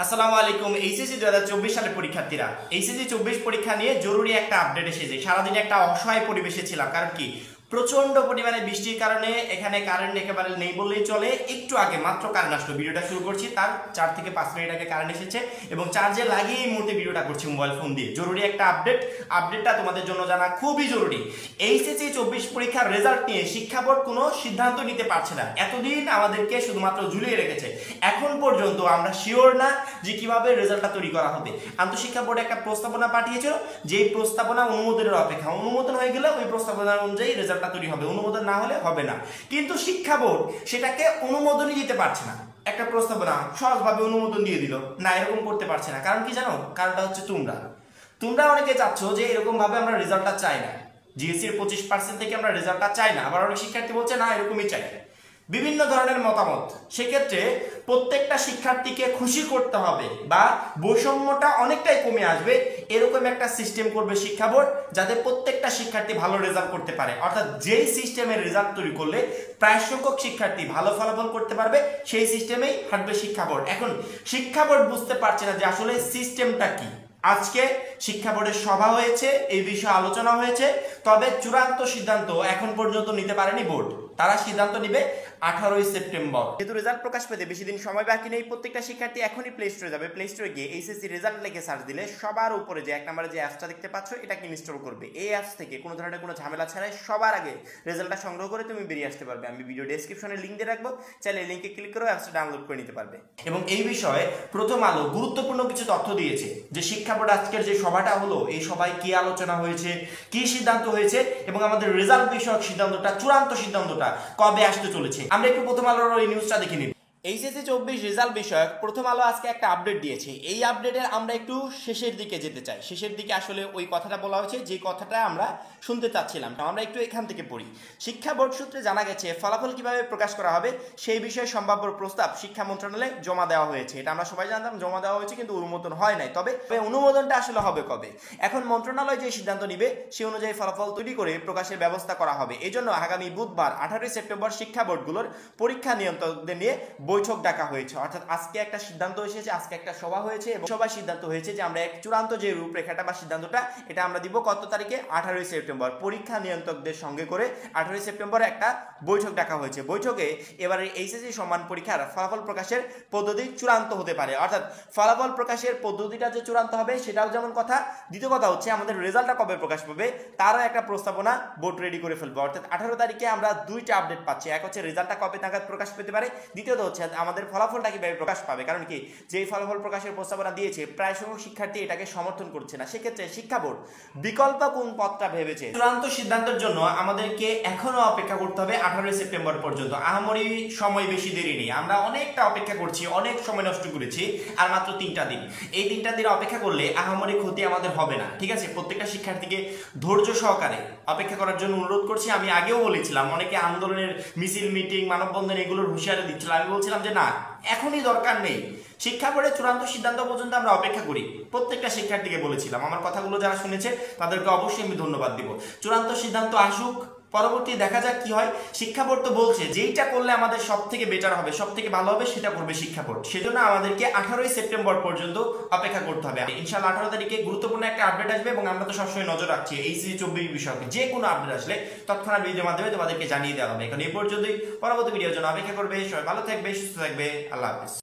আসসালামু আলাইকুম। এইচএসসি 2024 সালের পরীক্ষার্থীরা, এইচএসসি 24 পরীক্ষা নিয়ে জরুরি একটা আপডেট এসেছে। সারাদিন একটা অসহায় পরিবেশে ছিলাম, কারণ কি প্রচন্ড পরিমাণে বৃষ্টির কারণে এখানে কারেন্ট একেবারে নেই বললেই চলে। একটু আগে মাত্র কারেন্ট আসলো, ভিডিওটা শুরু করছি তার 4 থেকে 5 মিনিট আগে কারেন্ট এসেছে এবং চার্জে লাগিয়ে এই মুহূর্তে ভিডিওটা করছি মোবাইল ফোন দিয়ে। জরুরি একটা আপডেটটা তোমাদের জন্য জানা খুবই জরুরি। এইচএসসি 24 পরীক্ষার রেজাল্ট নিয়ে শিক্ষা বোর্ড কোনো সিদ্ধান্ত নিতে পারছে না। এতদিন আমাদেরকে শুধুমাত্র ঝুলিয়ে রেখেছে। এখন পর্যন্ত আমরা শিওর না যে কিভাবে রেজাল্টটা তৈরি করা হবে। আন্তঃশিক্ষা বোর্ড একটা প্রস্তাবনা পাঠিয়েছিল, যেই প্রস্তাবনা অনুমোদনের অপেক্ষা। অনুমোদন হয়ে গেলে ওই প্রস্তাবনা অনুযায়ী রেজাল্টটা তৈরি হবে, অনুমোদন না হলে হবে না। কিন্তু শিক্ষা বোর্ড সেটাকে অনুমোদনই দিতে পারছে না। একটা প্রস্তাবনা সহজভাবে অনুমোদন দিয়ে দিল না, এরকম করতে পারছে না। কারণ কি জানো? কারণটা হচ্ছে তোমরা অনেকে চাচ্ছ যে এরকম ভাবে আমরা রেজাল্টটা চাই না, জিএসসি এর 25% থেকে আমরা রেজাল্টটা চাই না। আবার অনেক শিক্ষার্থী বলছে না এরকমই চাই। বিভিন্ন ধরনের মতামত। সেক্ষেত্রে প্রত্যেকটা শিক্ষার্থীকে খুশি করতে হবে বা বৈষম্যটা অনেকটাই কমে আসবে, এরকম একটা সিস্টেম করবে শিক্ষা বোর্ড, যাতে প্রত্যেকটা শিক্ষার্থী ভালো রেজাল্ট করতে পারে। অর্থাৎ যেই সিস্টেমের রেজাল্ট তৈরি করলে প্রায় সংখ্যক শিক্ষার্থী ভালো ফলাফল করতে পারবে, সেই সিস্টেমেই হাঁটবে শিক্ষা বোর্ড। এখন শিক্ষা বোর্ড বুঝতে পারছে না যে আসলে সিস্টেমটা কি। আজকে শিক্ষা বোর্ডের সভা হয়েছে, এই বিষয়ে আলোচনা হয়েছে, তবে চূড়ান্ত সিদ্ধান্ত এখন পর্যন্ত নিতে পারেনি বোর্ড। তারা সিদ্ধান্ত নিবে 18 সেপ্টেম্বর। যেহেতু রেজাল্ট প্রকাশ পেতে বেশি দিন সময় বাকি নেই, প্রত্যেকটা শিক্ষার্থী এখনই প্লে স্টোরে যাবে। প্লে স্টোরে গিয়ে এইচএসসি রেজাল্ট লিখে সার্চ দিলে সবার উপরে যে 1 নম্বরে যে অ্যাপসটা দেখতে পাচ্ছ, এটাকে ইনস্টল করবে। এই অ্যাপস থেকে কোনো ধরনের কোনো ঝামেলা ছাড়াই সবার আগে রেজাল্টটা সংগ্রহ করে তুমি বেরিয়ে আসতে পারবে। আমি ভিডিও ডেসক্রিপশনে লিংক দিয়ে রাখবো, চাইলে লিংকে ক্লিক করে অ্যাপসটা ডাউনলোড করে নিতে পারবে। এবং এই বিষয়ে প্রথম আলো গুরুত্বপূর্ণ কিছু তথ্য দিয়েছে যে শিক্ষা বোর্ড আজকের যে সভাটা হলো, এই সভায় কি আলোচনা হয়েছে, কি সিদ্ধান্ত হয়েছে এবং আমাদের রেজাল্ট বিষয়ক সিদ্ধান্তটা, চূড়ান্ত সিদ্ধান্তটা কবে আসতে চলেছে। আমরা একটু প্রথম আলোর এই নিউজটা দেখে নিই। এইচএসসি 24 রেজাল্ট বিষয়ক প্রথম আলো আজকে একটা আপডেট দিয়েছে। এই আপডেটের আমরা একটু শেষের দিকে যেতে চাই। শেষের দিকে আসলে ওই কথাটা বলা হয়েছে যে কথাটা আমরা শুনতে চাচ্ছিলাম। আমরা একটু এখান থেকে পড়ি। শিক্ষা বোর্ড সূত্রে জানা গেছে ফলাফল কিভাবে প্রকাশ করা হবে সেই বিষয়ে সম্ভাব্য প্রস্তাব শিক্ষা মন্ত্রণালয়ে জমা দেওয়া হয়েছে। এটা আমরা সবাই জানতাম, জমা দেওয়া হয়েছে, কিন্তু অনুমোদন হয় নাই। তবে অনুমোদনটা আসলে হবে কবে? এখন মন্ত্রণালয় যে সিদ্ধান্ত নিবে সে অনুযায়ী ফলাফল তৈরি করে প্রকাশের ব্যবস্থা করা হবে। এই জন্য আগামী বুধবার 18 সেপ্টেম্বর শিক্ষা বোর্ডগুলোর পরীক্ষা নিয়ন্ত্রকদের নিয়ে বৈঠক ডাকা হয়েছে। অর্থাৎ আজকে একটা সিদ্ধান্ত এসেছে, আজকে একটা সভা হয়েছে এবং সভায় সিদ্ধান্ত হয়েছে যে আমরা এক চূড়ান্ত যে রূপরেখাটা বা সিদ্ধান্তটা, এটা আমরা দিব কত তারিখে? 18 সেপ্টেম্বর। পরীক্ষা নিয়ন্ত্রকদের সঙ্গে করে 18 সেপ্টেম্বর একটা বৈঠক ডাকা হয়েছে। বৈঠকে এবারে এইচএসসি সম্মান পরীক্ষার ফলাফল প্রকাশের পদ্ধতি চূড়ান্ত হতে পারে। অর্থাৎ ফলাফল প্রকাশের পদ্ধতিটা যে চূড়ান্ত হবে সেটাও যেমন কথা, দ্বিতীয় কথা হচ্ছে আমাদের রেজাল্টটা কবে প্রকাশ পাবে তারও একটা প্রস্তাবনা বোর্ড রেডি করে ফেলবে। অর্থাৎ 18 তারিখে আমরা দুইটা আপডেট পাচ্ছি। এক হচ্ছে রেজাল্টটা কবে নাগাদ প্রকাশ পেতে পারে, দ্বিতীয়ত হচ্ছে আমাদের ফলাফলটা কিভাবে প্রকাশ পাবে। কারণ কি, যেই ফলাফল প্রকাশের প্রস্তাবনা দিয়েছে প্রায় সংখ্যক শিক্ষার্থী এটাকে সমর্থন করছে না। সেক্ষেত্রে শিক্ষা বোর্ড বিকল্প কোন পথটা ভেবেছে। চূড়ান্ত সিদ্ধান্তের জন্য আমাদেরকে এখনো অপেক্ষা করতে হবে 18 সেপ্টেম্বর পর্যন্ত। আহামরি সময় বেশি দেরি নেই, আমরা অনেকটা অপেক্ষা করছি, অনেক সময় নষ্ট করেছি। আর মাত্র 3টা দিন, এই 3টা দিন অপেক্ষা করলে আহামরি ক্ষতি আমাদের হবে না। ঠিক আছে, প্রত্যেকটা শিক্ষার্থীকে ধৈর্য সহকারে অপেক্ষা করার জন্য অনুরোধ করছি। আমি আগেও বলেছিলাম, অনেকে আন্দোলনের মিছিল, মিটিং, মানববন্ধন এগুলোর হুঁশিয়ারি দিচ্ছিল। আমি বলছিলাম যে না, এখনই দরকার নেই, শিক্ষা বোর্ডের চূড়ান্ত সিদ্ধান্ত পর্যন্ত আমরা অপেক্ষা করি। প্রত্যেকটা শিক্ষার্থীকে বলেছিলাম। আমার কথাগুলো যারা শুনেছে তাদেরকে অবশ্যই আমি ধন্যবাদ দিব। চূড়ান্ত সিদ্ধান্ত আসুক, পরবর্তী দেখা যাক কি হয়। শিক্ষা বোর্ড তো বলছে যেইটা করলে আমাদের সব থেকে বেটার হবে, সব থেকে ভালো হবে, সেটা করবে শিক্ষা বোর্ড। সেজন্য আমাদেরকে 18 সেপ্টেম্বর পর্যন্ত অপেক্ষা করতে হবে। ইনশাআল্লাহ 18 তারিখে গুরুত্বপূর্ণ একটা আপডেট আসবে এবং আমরা তো সবসময় নজর রাখছি এইচএসসি 24 বিষয়কে। যে কোনো আপডেট আসলে তৎক্ষণাৎ ভিডিওর মাধ্যমে তোমাদেরকে জানিয়ে দেওয়া হবে। এখন এই পর্যন্তই, পরবর্তী ভিডিওর জন্য অপেক্ষা করবে। সবাই ভালো থাকবে, সুস্থ থাকবে। আল্লাহ হাফেজ।